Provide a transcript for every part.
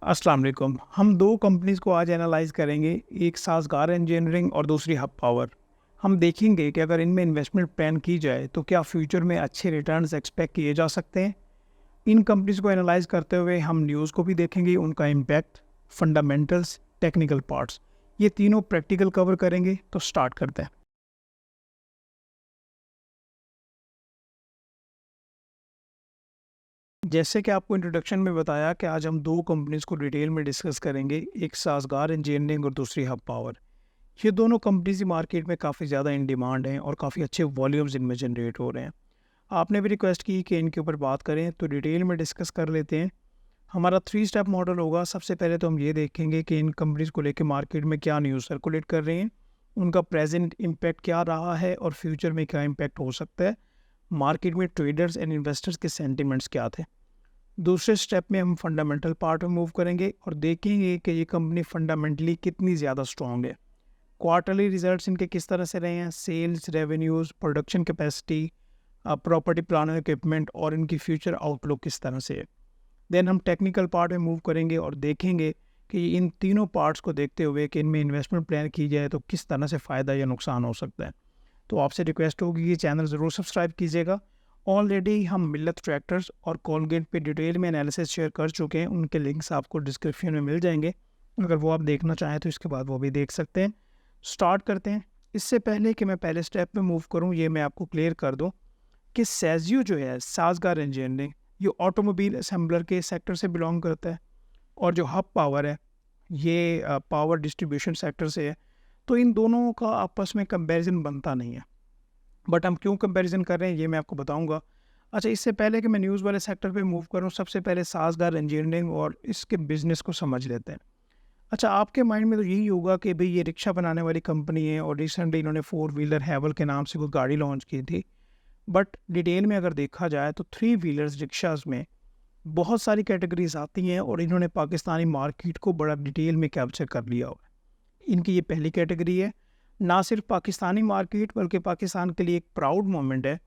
अस्सलाम वालेकुम। हम 2 कंपनीज़ को आज एनालाइज़ करेंगे, एक साज़गार इंजीनियरिंग और दूसरी हब पावर। हम देखेंगे कि अगर इनमें इन्वेस्टमेंट प्लान की जाए तो क्या फ्यूचर में अच्छे रिटर्न्स एक्सपेक्ट किए जा सकते हैं। इन कंपनीज़ को एनालाइज़ करते हुए हम न्यूज़ को भी देखेंगे, उनका इम्पैक्ट, फंडामेंटल्स, टेक्निकल पार्ट्स, ये तीनों प्रैक्टिकल कवर करेंगे। तो स्टार्ट करते हैं। जैसे कि आपको इंट्रोडक्शन में बताया कि आज हम 2 कंपनीज़ को डिटेल में डिस्कस करेंगे, एक साज़गार इंजीनियरिंग और दूसरी हब पावर। ये दोनों कंपनीज़ ही मार्केट में काफ़ी ज़्यादा इन डिमांड हैं और काफ़ी अच्छे वॉल्यूम्स इनमें जनरेट हो रहे हैं। आपने भी रिक्वेस्ट की कि इनके ऊपर बात करें, तो डिटेल में डिस्कस कर लेते हैं। हमारा 3 स्टेप मॉडल होगा। सबसे पहले तो हम ये देखेंगे कि इन कंपनीज़ को लेके मार्केट में क्या न्यूज़ सर्कुलेट कर रही हैं, उनका प्रेजेंट इम्पैक्ट क्या रहा है और फ्यूचर में क्या इम्पैक्ट हो सकता है, मार्केट में ट्रेडर्स एंड इन्वेस्टर्स के सेंटिमेंट्स क्या थे। दूसरे स्टेप में हम फंडामेंटल पार्ट में मूव करेंगे और देखेंगे कि ये कंपनी फंडामेंटली कितनी ज़्यादा स्ट्रॉन्ग है। क्वार्टरली रिजल्ट्स इनके किस तरह से रहे हैं, sales, revenues, production capacity, property, plan and equipment और इनकी फ्यूचर आउटलुक किस तरह से है। देन हम टेक्निकल पार्ट में मूव करेंगे और देखेंगे कि इन तीनों पार्ट्स को देखते हुए कि इनमें इन्वेस्टमेंट प्लान की जाए तो किस तरह से फ़ायदा या नुकसान हो सकता है। तो आपसे रिक्वेस्ट होगी कि चैनल ज़रूर सब्सक्राइब कीजिएगा। ऑलरेडी हम मिल्लत ट्रैक्टर्स और कोलगेट पे डिटेल में एनालिसिस शेयर कर चुके हैं, उनके लिंक्स आपको डिस्क्रिप्शन में मिल जाएंगे। अगर वो आप देखना चाहें तो इसके बाद वो भी देख सकते हैं। स्टार्ट करते हैं। इससे पहले कि मैं पहले स्टेप पे मूव करूं, ये मैं आपको क्लियर कर दूं कि सेजियो जो है, साज़गार इंजीनियरिंग, ये ऑटोमोबाइल असेंबलर के सेक्टर से बिलोंग करता है और जो हब पावर है ये पावर डिस्ट्रीब्यूशन सेक्टर से है। तो इन दोनों का आपस में कंपैरिजन बनता नहीं है, बट हम क्यों कंपैरिजन कर रहे हैं ये मैं आपको बताऊंगा। अच्छा, इससे पहले कि मैं न्यूज़ वाले सेक्टर पे मूव करूं, सबसे पहले साज़गार इंजीनियरिंग और इसके बिजनेस को समझ लेते हैं। अच्छा, आपके माइंड में तो यही होगा कि भई ये रिक्शा बनाने वाली कंपनी है और रिसेंटली इन्होंने 4 व्हीलर हैवल के नाम से कोई गाड़ी लॉन्च की थी। बट डिटेल में अगर देखा जाए तो 3 व्हीलर्स रिक्शाज़ में बहुत सारी कैटेगरीज़ आती हैं और इन्होंने पाकिस्तानी मार्केट को बड़ा डिटेल में कैप्चर कर लिया हुआ है। इनकी ये पहली कैटेगरी है। ना सिर्फ पाकिस्तानी मार्केट बल्कि पाकिस्तान के लिए एक प्राउड मोमेंट है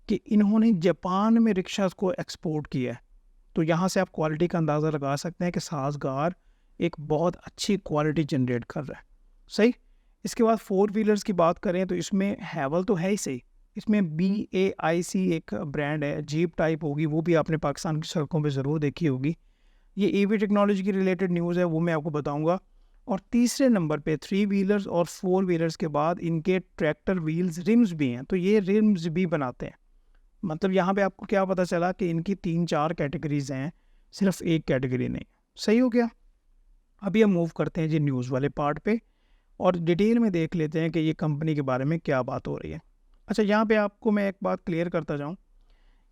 कि इन्होंने जापान में रिक्शाज़ को एक्सपोर्ट किया है। तो यहाँ से आप क्वालिटी का अंदाज़ा लगा सकते हैं कि साज़गार एक बहुत अच्छी क्वालिटी जनरेट कर रहा है। सही। इसके बाद 4 व्हीलर्स की बात करें तो इसमें हैवल तो है ही सही, इसमें BAIC एक ब्रांड है, जीप टाइप होगी, वो भी आपने पाकिस्तान की सड़कों पे ज़रूर देखी होगी। ये EV टेक्नोलॉजी की रिलेटेड न्यूज़ है, वो मैं आपको बताऊँगा। और तीसरे नंबर पे 3 व्हीलर्स और 4 व्हीलर्स के बाद इनके ट्रैक्टर व्हील्स रिम्स भी हैं, तो ये रिम्स भी बनाते हैं। मतलब यहाँ पे आपको क्या पता चला कि इनकी 3-4 कैटेगरीज़ हैं, सिर्फ एक कैटेगरी नहीं। सही हो गया। अभी हम मूव करते हैं जी न्यूज़ वाले पार्ट पे और डिटेल में देख लेते हैं कि ये कंपनी के बारे में क्या बात हो रही है। अच्छा, यहाँ पे आपको मैं एक बात क्लियर करता जाऊँ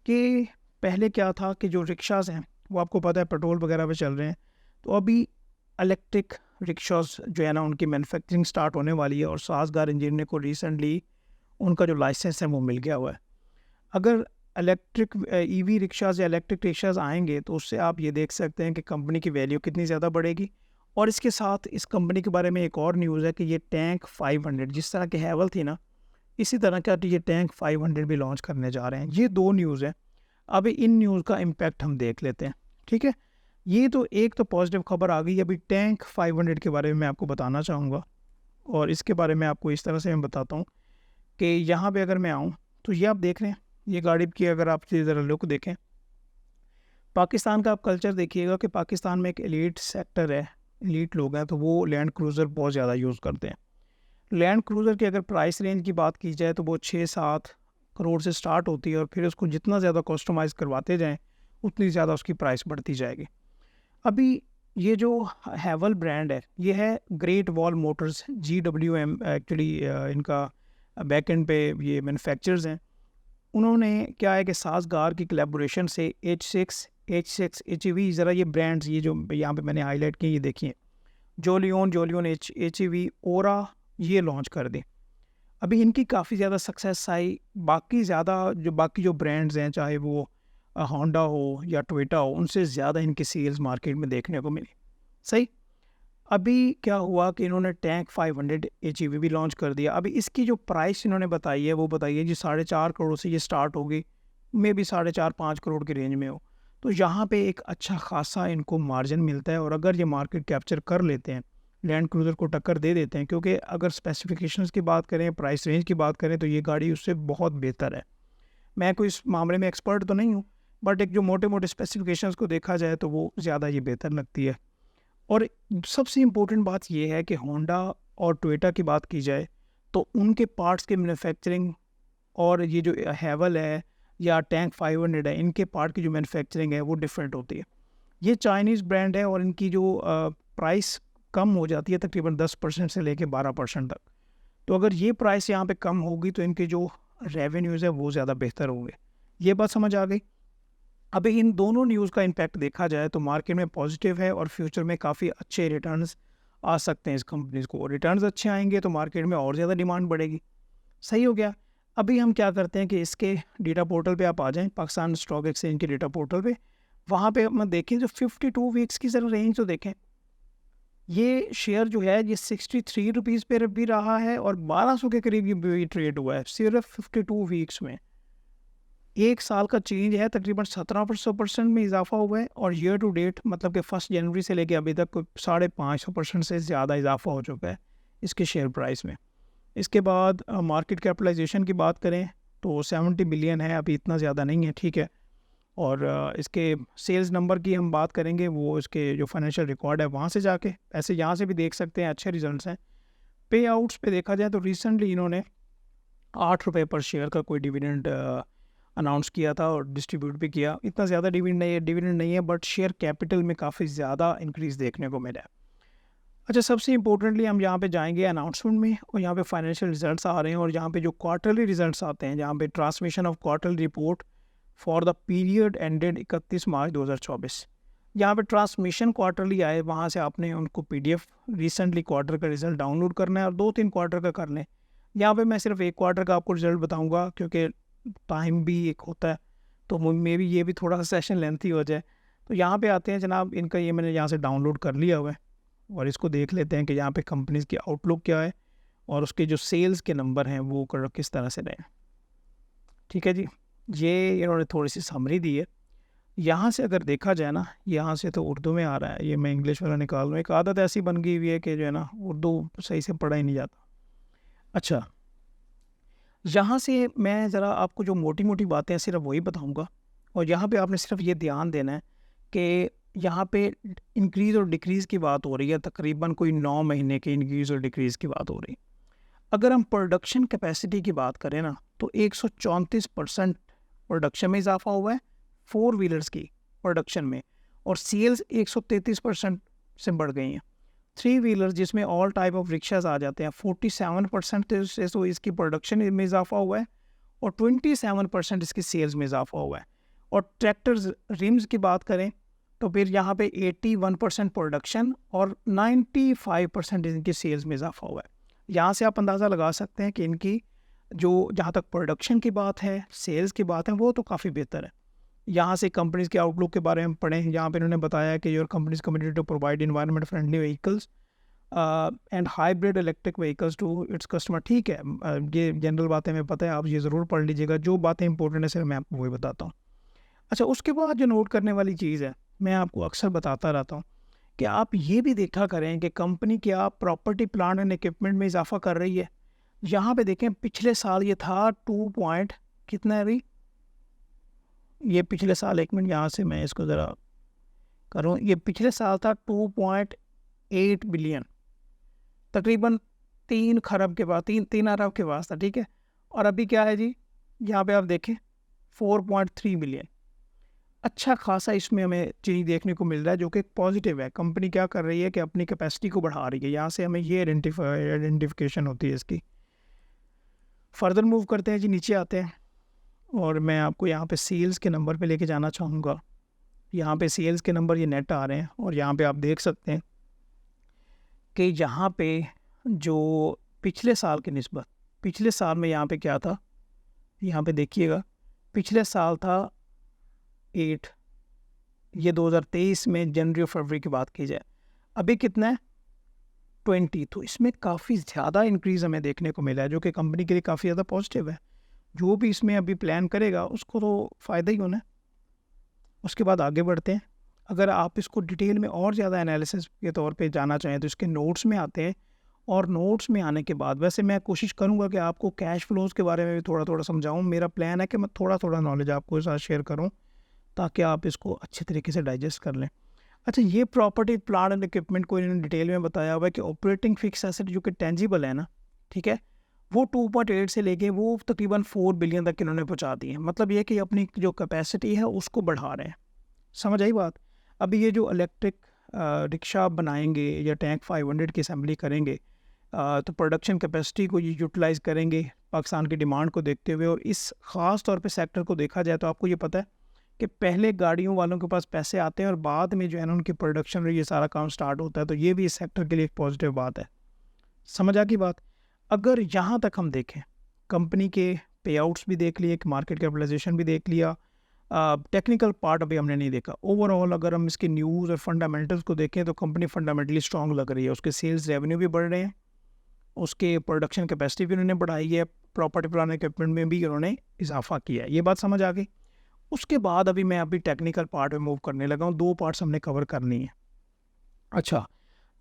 कि पहले क्या था कि जो रिक्शाज़ हैं वो आपको पता है पेट्रोल वगैरह पे चल रहे हैं। तो अभी इलेक्ट्रिक रिक्शाज़ जो है ना, उनकी मैन्युफैक्चरिंग स्टार्ट होने वाली है और साज़गार इंजीनियर को रिसेंटली उनका जो लाइसेंस है वो मिल गया हुआ है। अगर इलेक्ट्रिक EV रिक्शाज़ या इलेक्ट्रिक रिक्शाज़ आएँगे तो उससे आप ये देख सकते हैं कि कंपनी की वैल्यू कितनी ज़्यादा बढ़ेगी। और इसके साथ इस कंपनी के बारे में एक और न्यूज़ है कि ये टैंक 500, जिस तरह की हैवल थी ना, इसी तरह का ये टैंक 500 भी लॉन्च करने जा रहे हैं। ये 2 न्यूज़ हैं। अभी इन न्यूज़ का इम्पैक्ट हम देख लेते हैं। ठीक है? ये तो एक तो पॉजिटिव खबर आ गई। अभी टैंक 500 के बारे में मैं आपको बताना चाहूँगा और इसके बारे में आपको इस तरह से मैं बताता हूँ कि यहाँ पे अगर मैं आऊँ तो ये आप देख रहे हैं, ये गाड़ी की अगर आप ज़रा लुक देखें, पाकिस्तान का आप कल्चर देखिएगा कि पाकिस्तान में एक एलीट सेक्टर है, एलीट लोग हैं, तो वो लैंड क्रूज़र बहुत ज़्यादा यूज़ करते हैं। लैंड क्रूज़र की अगर प्राइस रेंज की बात की जाए तो वो 6-7 करोड़ से स्टार्ट होती है और फिर उसको जितना ज़्यादा कस्टमाइज़ करवाते जाएँ उतनी ज़्यादा उसकी प्राइस बढ़ती जाएगी। अभी ये जो हैवल ब्रांड है, ये है great wall Motors, GWM actually इनका बैक एंड पे ये मैन्युफैक्चरर्स हैं। उन्होंने क्या है कि साज़गार की कोलैबोरेशन से H6 HEV, ज़रा ये ब्रांड्स ये जो यहाँ पे मैंने हाईलाइट किए ये देखिए, जोलियन HEV, ओरा, ये लॉन्च कर दी। अभी इनकी काफ़ी ज़्यादा सक्सेस आई। बाकी जो ब्रांड्स हैं, चाहे वो होंडा हो या टोयोटा हो, उनसे ज़्यादा इनकी सेल्स मार्केट में देखने को मिली। सही। अभी क्या हुआ कि इन्होंने टैंक 500 HEV भी लॉन्च कर दिया। अभी इसकी जो प्राइस इन्होंने बताई है वो बताइए जी 4.5 करोड़ से ये स्टार्ट होगी, मे बी 4.5-5 करोड़ की रेंज में हो। तो यहाँ पे एक अच्छा खासा इनको मार्जिन मिलता है। और अगर ये मार्केट कैप्चर कर लेते हैं, लैंड क्रूज़र को टक्कर दे देते हैं, क्योंकि अगर स्पेसिफिकेशंस की बात करें, प्राइस रेंज की बात करें, तो ये गाड़ी उससे बहुत बेहतर है। मैं कोई इस मामले में एक्सपर्ट तो नहीं हूँ, बट एक जो मोटे-मोटे स्पेसिफिकेशंस को देखा जाए तो वो ज़्यादा ये बेहतर लगती है। और सबसे इम्पोर्टेंट बात ये है कि होंडा और टोयोटा की बात की जाए, तो उनके पार्ट्स के मैन्युफैक्चरिंग और ये जो हैवल है या टैंक 500 है, इनके पार्ट की जो मैन्युफैक्चरिंग है वो डिफरेंट होती है। ये चाइनीज़ ब्रांड है और इनकी जो प्राइस कम हो जाती है तकरीबन 10% से लेके 12% तक। तो अगर ये प्राइस यहाँ पे कम होगी तो इनके जो रेवेन्यूज़ है वो ज़्यादा बेहतर होंगे। ये बात समझ आ गई? अभी इन दोनों न्यूज़ का इम्पैक्ट देखा जाए तो मार्केट में पॉजिटिव है और फ्यूचर में काफ़ी अच्छे रिटर्न्स आ सकते हैं इस कंपनीज़ को। रिटर्न्स अच्छे आएँगे तो मार्केट में और ज़्यादा डिमांड बढ़ेगी। सही हो गया। अभी हम क्या करते हैं कि इसके डेटा पोर्टल पे आप आ जाएँ, पाकिस्तान स्टॉक एक्सचेंज के डेटा पोर्टल पे। वहाँ पे हम देखें जो 52 वीक्स की ज़रा रेंज तो देखें। ये शेयर जो है ये 63 रुपीज़ पे भी रहा है और 1200 के करीब ये भी ट्रेड हुआ है सिर्फ 52 वीक्स में। 1 साल का चेंज है, तकरीबन 17% में इज़ाफ़ा हुआ है और ईयर टू डेट मतलब कि 1 जनवरी से लेके अभी तक 550% से ज़्यादा इज़ाफ़ा हो चुका है इसके शेयर प्राइस में। इसके बाद मार्केट कैपिटलाइज़ेशन की बात करें तो 70 बिलियन है, अभी इतना ज़्यादा नहीं है, ठीक है। और इसके सेल्स नंबर की हम बात करेंगे, वो इसके जो फाइनेंशियल रिकॉर्ड है वहाँ से जाके ऐसे यहाँ से भी देख सकते हैं, अच्छे रिजल्ट्स हैं। पे आउट्स पे देखा जाए तो रिसेंटली इन्होंने 8 रुपये पर शेयर का कोई डिविडेंड अनाउंस किया था और डिस्ट्रीब्यूट भी किया। इतना ज़्यादा डिविडेंड नहीं है बट शेयर कैपिटल में काफ़ी ज़्यादा इंक्रीज़ देखने को मिला है। अच्छा, सबसे इम्पोर्टेंटली हम यहाँ पे जाएंगे अनाउंसमेंट में और यहाँ पे फाइनेंशियल रिजल्ट्स आ रहे हैं और यहाँ पे जो क्वार्टरली रिजल्ट्स आते हैं, जहाँ पे transmission of quarterly report for the period ended 31 मार्च 2024, यहाँ पे ट्रांसमिशन क्वार्टरली आए, वहाँ से आपने उनको PDF रिसेंटली क्वार्टर का रिजल्ट डाउनलोड करना है और 2-3 क्वार्टर का कर लें। यहाँ पे मैं सिर्फ 1 क्वार्टर का आपको रिजल्ट बताऊँगा क्योंकि टाइम भी एक होता है, तो मे भी ये भी थोड़ा सा सेशन लेंथी हो जाए। तो यहाँ पे आते हैं जनाब, इनका ये मैंने यहाँ से डाउनलोड कर लिया हुआ है और इसको देख लेते हैं कि यहाँ पे कंपनीज़ की आउटलुक क्या है और उसके जो सेल्स के नंबर हैं वो किस तरह से रहे हैं। ठीक है जी, ये इन्होंने थोड़ी सी समरी दी है। यहाँ से अगर देखा जाए ना, यहाँ से तो उर्दू में आ रहा है, ये मैं इंग्लिश वाला निकाल लूँ। एक आदत ऐसी बन गई हुई है कि जो है ना उर्दू सही से पढ़ा ही नहीं जाता। अच्छा, यहाँ से मैं ज़रा आपको जो मोटी-मोटी बातें हैं सिर्फ वही बताऊँगा और यहाँ पे आपने सिर्फ ये ध्यान देना है कि यहाँ पे इंक्रीज़ और डिक्रीज़ की बात हो रही है, तकरीबन कोई 9 महीने के इंक्रीज़ और डिक्रीज़ की बात हो रही है। अगर हम प्रोडक्शन कैपेसिटी की बात करें ना, तो 134% प्रोडक्शन में इज़ाफ़ा हुआ है 4 व्हीलर्स की प्रोडक्शन में और सेल्स 133% से बढ़ गई हैं। 3 व्हीलर्स जिसमें ऑल टाइप ऑफ रिक्शाज़ आ जाते हैं, 47% से तो इसकी प्रोडक्शन में इज़ाफ़ा हुआ है और 27% इसकी सेल्स में इज़ाफ़ा हुआ है। और ट्रैक्टर्स रिम्स की बात करें तो फिर यहाँ पे 81% प्रोडक्शन और 95% इनकी सेल्स में इज़ाफ़ा हुआ है। यहाँ से आप अंदाज़ा लगा सकते हैं कि इनकी जो जहाँ तक प्रोडक्शन की बात है, सेल्स की बात है, वो तो काफ़ी बेहतर है। यहाँ से कंपनीज़ के आउटलुक के बारे में पढ़ें, यहाँ पे इन्होंने बताया कि your company's committed to provide environment friendly vehicles and hybrid electric vehicles to its customer. ठीक है, ये जनरल बातें हमें पता है, आप ये ज़रूर पढ़ लीजिएगा। जो बातें इंपॉर्टेंट है सिर्फ मैं आपको वही बताता हूँ। अच्छा, उसके बाद जो नोट करने वाली चीज़ है, मैं आपको अक्सर बताता रहता हूँ कि आप ये भी देखा करें कि कंपनी क्या प्रॉपर्टी प्लांट एंड इक्विपमेंट में इजाफा कर रही है। यहाँ पे देखें, पिछले साल ये था 2 पॉइंट कितना है अभी, ये पिछले साल, एक मिनट यहाँ से मैं इसको ज़रा करूँ, ये पिछले साल था 2.8 बिलियन, तकरीबन 3 खरब के पास, 3 अरब के पास था। ठीक है, और अभी क्या है जी, यहाँ पे आप देखें 4.3 बिलियन। अच्छा खासा इसमें हमें चीज़ देखने को मिल रहा है जो कि पॉजिटिव है। कंपनी क्या कर रही है कि अपनी कैपेसिटी को बढ़ा रही है। यहाँ से हमें ये आइडेंटिफिकेशन होती है इसकी। फर्दर मूव करते हैं जी, नीचे आते हैं और मैं आपको यहाँ पे सेल्स के नंबर पे लेके जाना चाहूँगा। यहाँ पे सेल्स के नंबर ये नेट आ रहे हैं और यहाँ पे आप देख सकते हैं कि यहाँ पे जो पिछले साल की निस्बत, पिछले साल में यहाँ पे क्या था, यहाँ पे देखिएगा, पिछले साल था 8, ये 2023 में जनवरी और फरवरी की बात की जाए, अभी कितना है 20। तो इसमें काफ़ी ज़्यादा इंक्रीज़ हमें देखने को मिला है जो कि कंपनी के लिए काफ़ी ज़्यादा पॉजिटिव है। जो भी इसमें अभी प्लान करेगा उसको तो फ़ायदा ही होना है। उसके बाद आगे बढ़ते हैं। अगर आप इसको डिटेल में और ज़्यादा एनालिसिस के तौर पे जाना चाहें तो इसके नोट्स में आते हैं, और नोट्स में आने के बाद वैसे मैं कोशिश करूँगा कि आपको कैश फ्लोज़ के बारे में भी थोड़ा-थोड़ा समझाऊँ। मेरा प्लान है कि मैं थोड़ा-थोड़ा नॉलेज आपके साथ शेयर करूँ, ताकि आप इसको अच्छे तरीके से डाइजेस्ट कर लें। अच्छा, ये प्रॉपर्टी, प्लांट एंड इक्विपमेंट को इन्होंने डिटेल में बताया हुआ है कि ऑपरेटिंग फिक्स एसेट जो कि टेंजिबल है ना, ठीक है, वो 2.8 से लेके वो तकरीबन 4 बिलियन तक इन्होंने पहुँचा दी है। मतलब ये कि अपनी जो कैपेसिटी है उसको बढ़ा रहे हैं। समझ आई बात? अभी ये जो इलेक्ट्रिक रिक्शा बनाएँगे या टैंक 500 की असेंबली करेंगे, तो प्रोडक्शन कैपेसिटी को ये यूटिलाइज़ करेंगे पाकिस्तान की डिमांड को देखते हुए। और इस ख़ास तौर पे सेक्टर को देखा जाए तो आपको ये पता है कि पहले गाड़ियों वालों के पास पैसे आते हैं और बाद में जो है ना उनकी प्रोडक्शन और ये सारा काम स्टार्ट होता है। तो ये भी इस सेक्टर के लिए एक पॉजिटिव बात है। समझ आ गई बात? अगर यहाँ तक हम देखें, कंपनी के पे आउट्स भी देख लिए, मार्केट कैपिटलाइजेशन भी देख लिया, टेक्निकल पार्ट अभी हमने नहीं देखा। ओवरऑल अगर हम इसके न्यूज़ और फंडामेंटल्स को देखें तो कंपनी फंडामेंटली स्ट्रॉन्ग लग रही है। उसके सेल्स रेवेन्यू भी बढ़ रहे हैं, उसके प्रोडक्शन कैपेसिटी भी उन्होंने बढ़ाई है, प्रॉपर्टी प्लांट इक्विपमेंट में भी उन्होंने इजाफा किया है। ये बात समझ आ गई? उसके बाद अभी टेक्निकल पार्ट में मूव करने लगा हूँ। 2 पार्ट्स हमने कवर करनी है। अच्छा,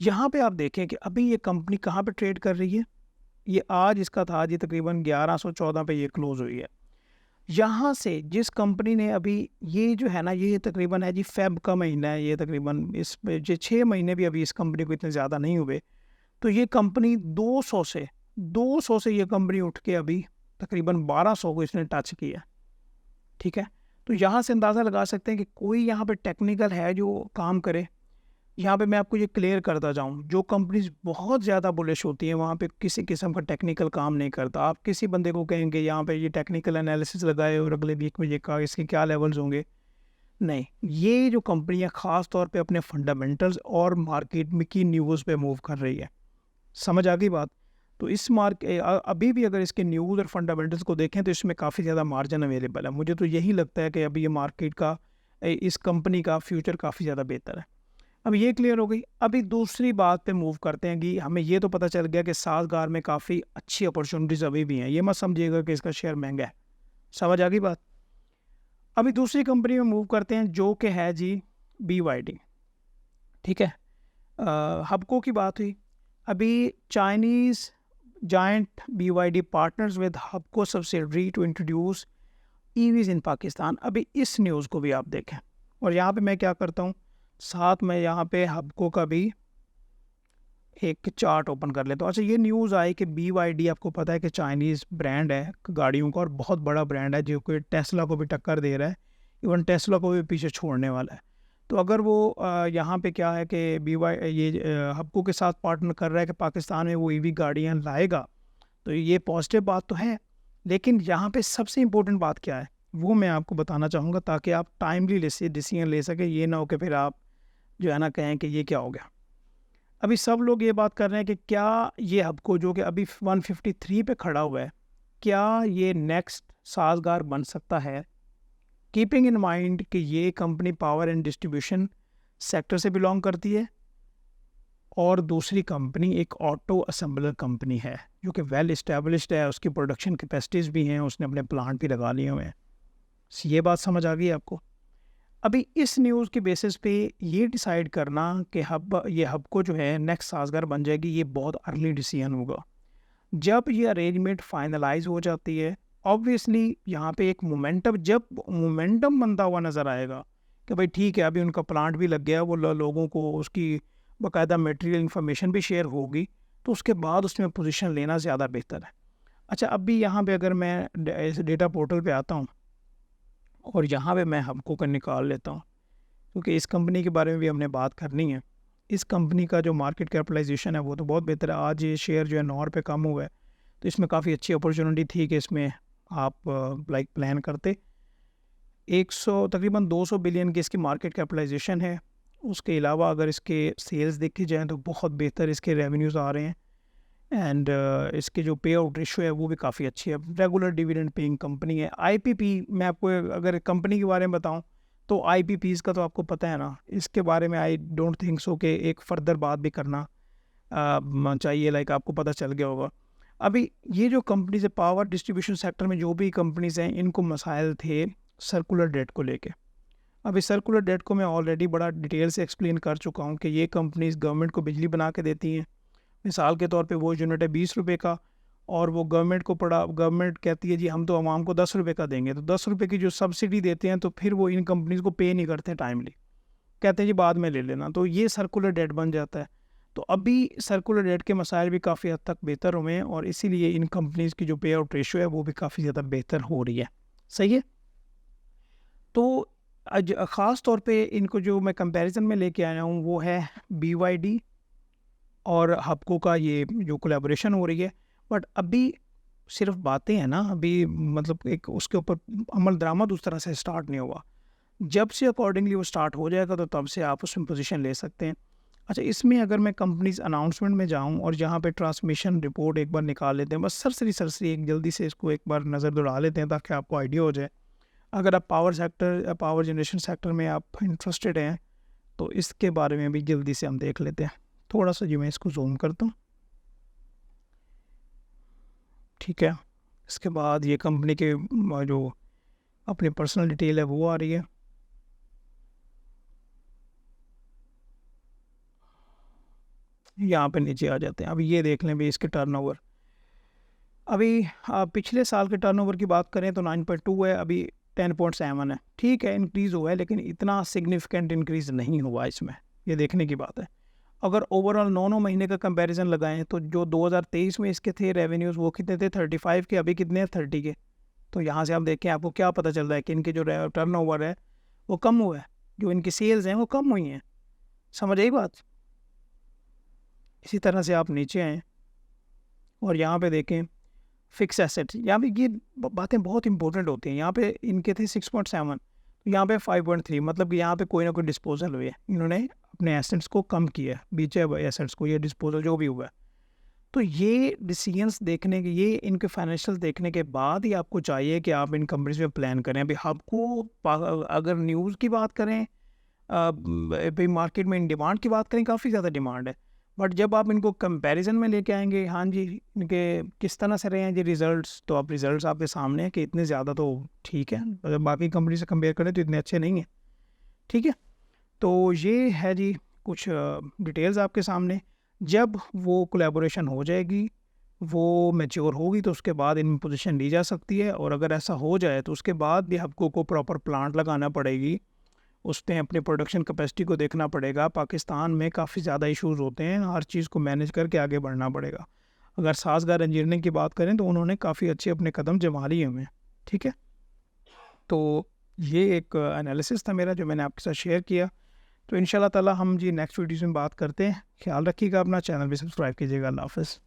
यहाँ पे आप देखें कि अभी ये कंपनी कहाँ पे ट्रेड कर रही है। ये आज इसका था जी तकरीबन 1114 पे ये क्लोज़ हुई है। यहाँ से जिस कंपनी ने अभी ये जो है ना, ये तकरीबन है जी फ़ेब का महीना है, ये तकरीबन इस पे जो 6 महीने भी अभी इस कंपनी को इतने ज़्यादा नहीं हुए, तो ये कंपनी 200 से ये कंपनी उठ के अभी तकरीबन 1200 को इसने टच किया। ठीक है, तो यहाँ से अंदाज़ा लगा सकते हैं कि कोई यहाँ पे टेक्निकल है जो काम करे। यहाँ पे मैं आपको ये क्लियर करता जाऊँ, जो कंपनीज बहुत ज़्यादा बुलिश होती हैं वहाँ पे किसी किस्म का टेक्निकल काम नहीं करता। आप किसी बंदे को कहेंगे यहाँ पे ये टेक्निकल एनालिसिस लगाए और अगले वीक में ये कहा इसके क्या लेवल्स होंगे, नहीं। ये जो कंपनियाँ ख़ास तौर पे अपने फंडामेंटल्स और मार्केट में की न्यूज़ पे मूव कर रही है। समझ आ गई बात? तो इस अभी भी अगर इसके न्यूज़ और फंडामेंटल्स को देखें तो इसमें काफ़ी ज़्यादा मार्जिन अवेलेबल है। मुझे तो यही लगता है कि अभी ये मार्केट का इस कंपनी का फ्यूचर काफ़ी ज़्यादा बेहतर है। अब ये क्लियर हो गई। अभी दूसरी बात पे मूव करते हैं कि हमें ये तो पता चल गया कि साज़गार में काफ़ी अच्छी अपॉर्चुनिटीज़ अभी भी हैं। ये मत समझिएगा कि इसका शेयर महंगा है। समझ आ गई बात? अभी दूसरी कंपनी में मूव करते हैं जो कि है जी BYD। ठीक है, हबको की बात हुई। अभी Chinese giant BYD partners with Hubco subsidiary to introduce EVs in Pakistan. अभी इस न्यूज़ को भी आप देखें, और यहाँ पे मैं क्या करता हूँ, साथ में यहाँ पे हबको का भी एक चार्ट ओपन कर लेता हूँ। अच्छा, ये न्यूज़ आई कि BYD, आपको पता है कि चाइनीज़ ब्रांड है गाड़ियों का और बहुत बड़ा ब्रांड है जो कि टेस्ला को भी टक्कर दे रहा है, इवन टेस्ला को भी पीछे छोड़ने वाला है। तो अगर वो यहाँ पे क्या है कि हबको के साथ पार्टनर कर रहा है कि पाकिस्तान में वो EV गाड़ियाँ लाएगा, तो ये पॉजिटिव बात तो है। लेकिन यहाँ पे सबसे इम्पोर्टेंट बात क्या है वो मैं आपको बताना चाहूँगा, ताकि आप टाइमली डिसीजन ले सकें। ये ना हो कि फिर आप जो है ना कहें कि ये क्या हो गया। अभी सब लोग ये बात कर रहे हैं कि क्या ये हबको जो कि अभी 153 पे खड़ा हुआ है, क्या ये नेक्स्ट साज़गार बन सकता है, कीपिंग इन माइंड कि ये company power and distribution sector से बिलोंग करती है, और दूसरी कंपनी एक ऑटो असेंबलर कंपनी है जो कि वेल इस्टेब्लिश्ड है, उसकी प्रोडक्शन कैपेसिटीज़ भी हैं, उसने अपने प्लांट भी लगा लिए हुए हैं। ये बात समझ आ गई आपको? अभी इस न्यूज़ के बेसिस पे ये डिसाइड करना कि ये हबको जो है नेक्स्ट साज़गार बन जाएगी, ये बहुत अर्ली डिसीजन होगा। जब ये अरेंजमेंट फाइनलाइज हो जाती है, ऑब्वियसली यहाँ पे एक जब मोमेंटम बनता हुआ नज़र आएगा कि भाई ठीक है, अभी उनका प्लांट भी लग गया, वो लोगों को उसकी बाकायदा मटेरियल इन्फॉर्मेशन भी शेयर होगी, तो उसके बाद उसमें पोजीशन लेना ज़्यादा बेहतर है। अच्छा, अभी यहाँ पे अगर मैं इस डेटा पोर्टल पे आता हूँ और यहाँ पे मैं हबको का निकाल लेता हूँ, क्योंकि इस कंपनी के बारे में भी हमने बात करनी है। इस कंपनी का जो मार्केट कैपिटलाइजेशन है वो तो बहुत बेहतर है। आज ये शेयर जो है 9 रुपये कम हुआ है, तो इसमें काफ़ी अच्छी अपॉर्चुनिटी थी कि इसमें आप प्लान करते। 100 तकरीबन 200 बिलियन की इसकी मार्केट कैपिटलाइजेशन है। उसके अलावा अगर इसके सेल्स देखी जाएँ तो बहुत बेहतर इसके रेवेन्यूज़ आ रहे हैं, एंड इसके जो पे आउट रेशो है वो भी काफ़ी अच्छी है। रेगुलर डिविडेंड पेइंग कंपनी है। IPP, मैं आपको अगर कंपनी के बारे में बताऊं तो IPPs का तो आपको पता है ना, इसके बारे में आई डोंट थिंक सो कि एक फर्दर बात भी करना चाहिए, लाइक आपको पता चल गया होगा। अभी ये जो कंपनीज है पावर डिस्ट्रीब्यूशन सेक्टर में, जो भी कंपनीज हैं, इनको मसाइल थे सर्कुलर डेट को लेके। अभी सर्कुलर डेट को मैं ऑलरेडी बड़ा डिटेल से एक्सप्लेन कर चुका हूँ कि ये कंपनीज गवर्नमेंट को बिजली बना के देती हैं। मिसाल के तौर पे वो यूनिट है 20 रुपये का, और वो गवर्नमेंट कहती है जी हम तो आवाम को 10 रुपये का देंगे, तो 10 रुपये की जो सब्सिडी देते हैं तो फिर वो इन कंपनीज को पे नहीं करते टाइमली, कहते हैं जी बाद में ले लेना, तो ये सर्कुलर डेट बन जाता है। तो अभी सर्कुलर डेट के मसाइल भी काफ़ी हद तक बेहतर हुए हैं, और इसीलिए इन कंपनीज़ की जो पे आउट रेशो है वो भी काफ़ी ज़्यादा बेहतर हो रही है। सही है। तो आज ख़ास तौर पे इनको जो मैं कंपैरिजन में लेके आया हूँ वो है BYD और हबको का ये जो कोलैबोरेशन हो रही है। बट अभी सिर्फ बातें हैं ना, अभी मतलब एक उसके ऊपर अमल दरामद उस तरह से स्टार्ट नहीं हुआ। जब से अकॉर्डिंगली वो स्टार्ट हो जाएगा तो तब से आप उसमें पोजीशन ले सकते हैं। अच्छा, इसमें अगर मैं कंपनीज अनाउंसमेंट में जाऊं और जहां पे ट्रांसमिशन रिपोर्ट एक बार निकाल लेते हैं, बस सरसरी एक जल्दी से इसको एक बार नज़र दौड़ा लेते हैं ताकि आपको आइडिया हो जाए। अगर आप पावर जनरेशन सेक्टर में आप इंटरेस्टेड हैं तो इसके बारे में भी जल्दी से हम देख लेते हैं। थोड़ा सा जी मैं इसको जूम करता हूँ, ठीक है। इसके बाद ये कंपनी के जो अपनी पर्सनल डिटेल है वो आ रही है। यहाँ पे नीचे आ जाते हैं। अभी ये देख लें भी इसके टर्नओवर। अभी पिछले साल के टर्नओवर की बात करें तो 9.2 है, अभी 10.7 है। ठीक है, इंक्रीज़ हुआ है लेकिन इतना सिग्निफिकेंट इंक्रीज़ नहीं हुआ इसमें, ये देखने की बात है। अगर ओवरऑल 9 महीने का कंपैरिजन लगाएं तो जो 2023 में इसके थे रेवेन्यूज़ वो कितने थे 35 के, अभी कितने हैं 30 के। तो यहाँ से आप देखें आपको क्या पता चल रहा है कि इनके जो टर्नओवर है वो कम हुआ है, जो इनकी सेल्स हैं वो कम हुई हैं। समझ आई बात। इसी तरह से आप नीचे आएँ और यहाँ पे देखें फिक्स एसेट्स, यहाँ पे ये बातें बहुत इंपॉर्टेंट होती हैं। यहाँ पे इनके थे 6.7, तो यहाँ पे 5.3, मतलब कि यहाँ पे कोई ना कोई डिस्पोजल हुई है, इन्होंने अपने एसेट्स को कम किया, बेचे एसेट्स को, ये डिस्पोजल जो भी हुआ है। तो ये डिसीजंस देखने के, ये इनके फाइनेंशियल देखने के बाद ही आपको चाहिए कि आप इन कंपनीज में प्लान करें। अभी आपको अगर न्यूज़ की बात करें, भाई मार्केट में इन डिमांड की बात करें, काफ़ी ज़्यादा डिमांड है। बट जब आप इनको कंपैरिजन में लेके आएंगे, हाँ जी इनके किस तरह से रहे हैं जी रिजल्ट्स, तो आप रिजल्ट्स आपके सामने हैं कि इतने ज़्यादा तो ठीक है, अगर बाकी कंपनी से कंपेयर करें तो इतने अच्छे नहीं हैं। ठीक है, तो ये है जी कुछ डिटेल्स आपके सामने। जब वो कोलैबोरेशन हो जाएगी, वो मैच्योर होगी, तो उसके बाद इनमें पोजीशन ली जा सकती है। और अगर ऐसा हो जाए तो उसके बाद भी आपको को प्रॉपर प्लांट लगाना पड़ेगी, उसमें अपने प्रोडक्शन कैपेसिटी को देखना पड़ेगा। पाकिस्तान में काफ़ी ज़्यादा इश्यूज़ होते हैं, हर चीज़ को मैनेज करके आगे बढ़ना पड़ेगा। अगर साज़गार इंजीनियरिंग की बात करें तो उन्होंने काफ़ी अच्छे अपने कदम जमा लिए हुए हैं। ठीक है, तो ये एक एनालिसिस था मेरा जो मैंने आपके साथ शेयर किया। तो इंशाल्लाह ताला हम जी नेक्स्ट वीडियो में बात करते हैं। ख्याल रखिएगा अपना, चैनल भी सब्सक्राइब कीजिएगा। अल्लाह हाफ़िज़।